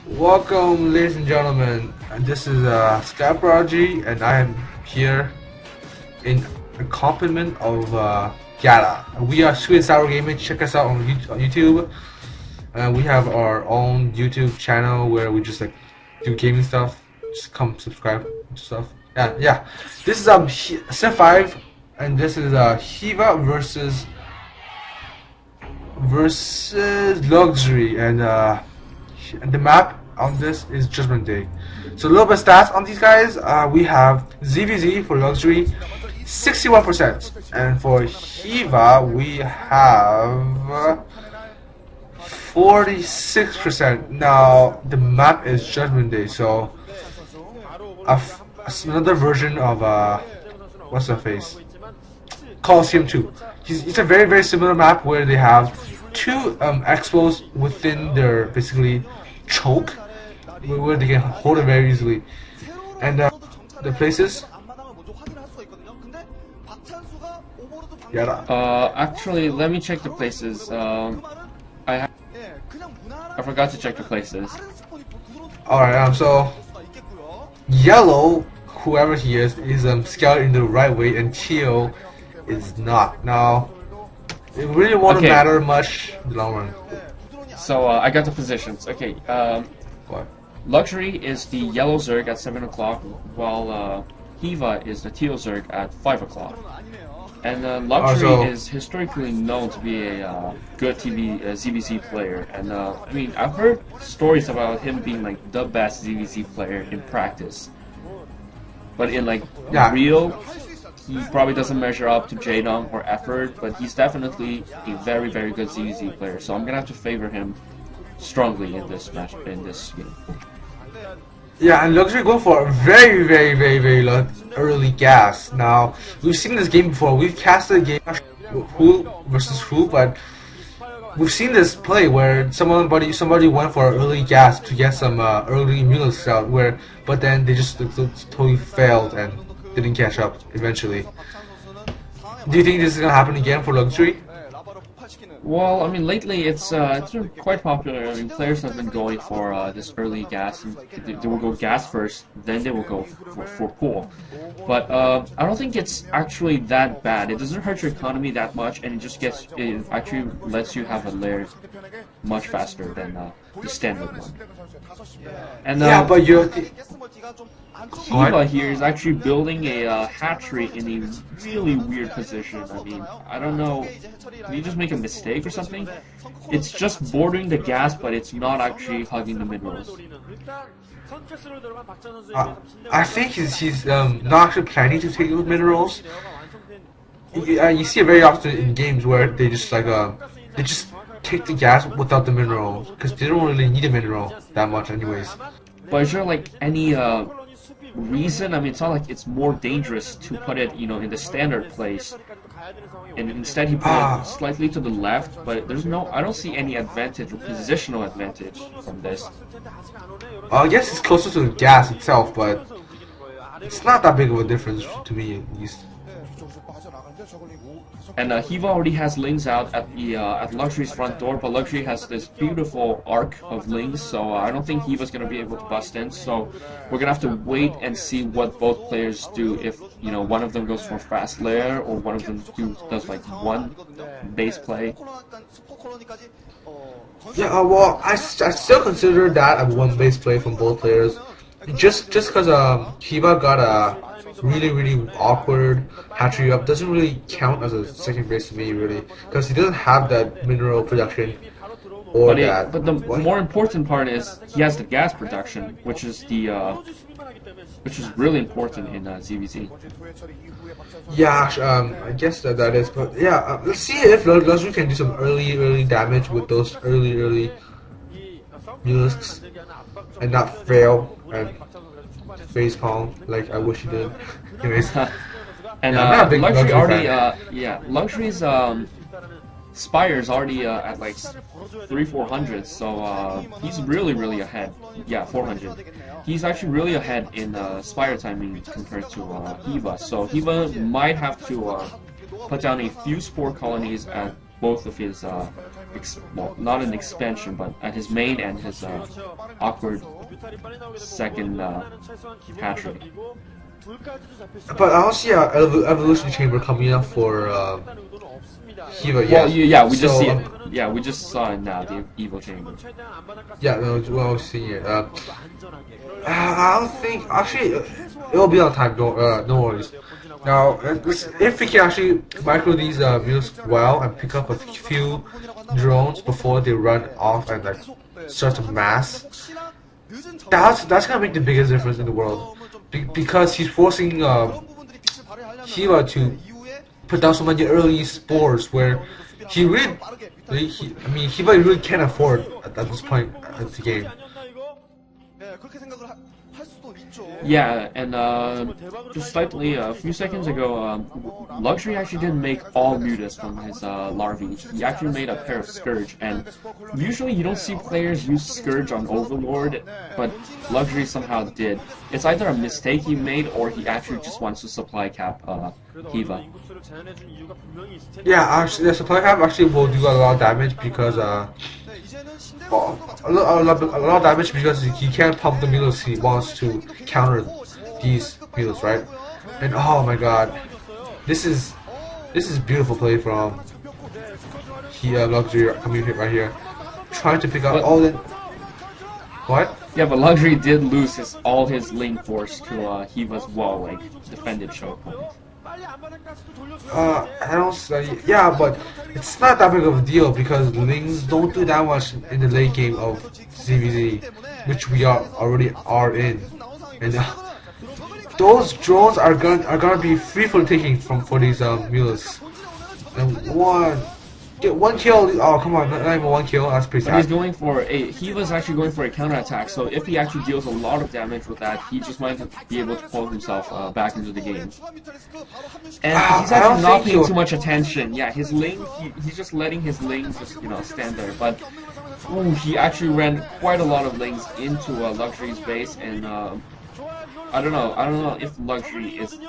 Welcome, ladies and gentlemen. And this is Sky Prodigy, and I am here in accompaniment of Gala. We are SweetandSourGaming. Check us out on YouTube. We have our own YouTube channel where we just like do gaming stuff. Just come subscribe to stuff. Yeah. This is Set5, and this is Hyvaa versus Luxury, and the map on this is Judgment Day. So a little bit of stats on these guys. We have ZVZ for Luxury, 61%, and for Hyvaa we have 46%. Now the map is Judgment Day, so another version of what's the face? Coliseum 2. It's a very similar map where they have two expos within their basically choke, where they can hold it very easily. And the places. Actually, let me check the places. I forgot to check the places. Alright, so yellow, whoever he is scouted in the right way, and teal is not. Now, it really won't matter much in the long run. So I got the positions. Okay. What? Luxury is the yellow Zerg at 7 o'clock, while Hyvaa is the teal Zerg at 5 o'clock. And Luxury is historically known to be a good ZVZ player. And I mean, I've heard stories about him being like the best ZVZ player in practice. But in like real, he probably doesn't measure up to Jaedong or effort, but he's definitely a very good ZVZ player. So I'm gonna have to favor him strongly in this match, in this game. Yeah, and Luxury go for a very early gas. Now, we've seen this game before. We've casted a game who versus who, but we've seen this play where somebody went for an early gas to get some early Mulix out, but then they just totally failed and didn't catch up eventually. Do you think this is gonna happen again for Luxury? Well, I mean, lately it's been quite popular. I mean, players have been going for this early gas. They will go gas first, then they will go for pool. But I don't think it's actually that bad. It doesn't hurt your economy that much, and it actually lets you have a layer much faster than the standard one. And yeah, but Hyvaa here is actually building a hatchery in a really weird position. I mean, I don't know, did he just make a mistake or something? It's just bordering the gas, but it's not actually hugging the minerals. I think he's not actually planning to take those minerals. You see it very often in games where they just take the gas without the mineral, because they don't really need a mineral that much anyways. But is there like any reason? I mean, it's not like it's more dangerous to put it, in the standard place, and instead he put it slightly to the left. But I don't see any advantage or positional advantage from this. I guess it's closer to the gas itself, but it's not that big of a difference to me at least. And Hyvaa already has Lings out at Luxury's front door, but Luxury has this beautiful arc of Lings, so I don't think Hyvaa's going to be able to bust in. So we're going to have to wait and see what both players do, if one of them goes for fast layer or one of them does like one base play. Yeah, well, I still consider that a one base play from both players, just because Hyvaa got a really awkward hatchery up doesn't really count as a second base to me, really, because he doesn't have that mineral production or but the more important part is he has the gas production, which is really important in ZVZ. Yeah, I guess that is, but yeah, let's see if Luxury can do some early damage with those early Mulisks and not fail and facepalm like I wish he did. Anyways, and Luxury already, Luxury's Spire's already at like 300-400, so he's really ahead. Yeah, 400. He's actually really ahead in Spire timing compared to Hyvaa. So Hyvaa might have to put down a few spore colonies at both of his well, not an expansion, but at his main and his awkward second hat-trick. But I don't see an evolution chamber coming up for Hiva yet. Well, yeah, we just So, see it. Yeah, we just saw it now, the Evo chamber. Yeah, no, well, seeing it. I don't think actually it'll be on time. No worries. Now, if we can actually micro these mules well and pick up a few drones before they run off and like start to mass, that's gonna make the biggest difference in the world. Because he's forcing Hiva to put down so many early spores where he really, I mean, Hiva really can't afford at this point of the game. Yeah, and just slightly a few seconds ago, Luxury actually didn't make all mutas from his larvae. He actually made a pair of Scourge, and usually you don't see players use Scourge on Overlord, but Luxury somehow did. It's either a mistake he made or he actually just wants to supply cap Hiva. Yeah, actually, the supply cap actually will do a lot of damage because a lot of damage because he can't pump the mules he wants to counter these mules, right? And oh my god, this is beautiful play from Luxury coming right here, trying to pick up all the what? Yeah, but Luxury did lose all his link force to Hiva's wall, like defended choke point. I don't say, yeah, but it's not that big of a deal because Lings don't do that much in the late game of ZVZ, which we already are in, and those drones are gonna be free for taking for these mules. And get one kill. Oh come on, not even one kill. That's pretty sad. But he's going for he was actually going for a counterattack. So if he actually deals a lot of damage with that, he just might be able to pull himself back into the game. And he's actually not paying too much attention. Yeah, his link, he's just letting his link just stand there. But ooh, he actually ran quite a lot of links into Luxury's base, and I don't know if Luxury is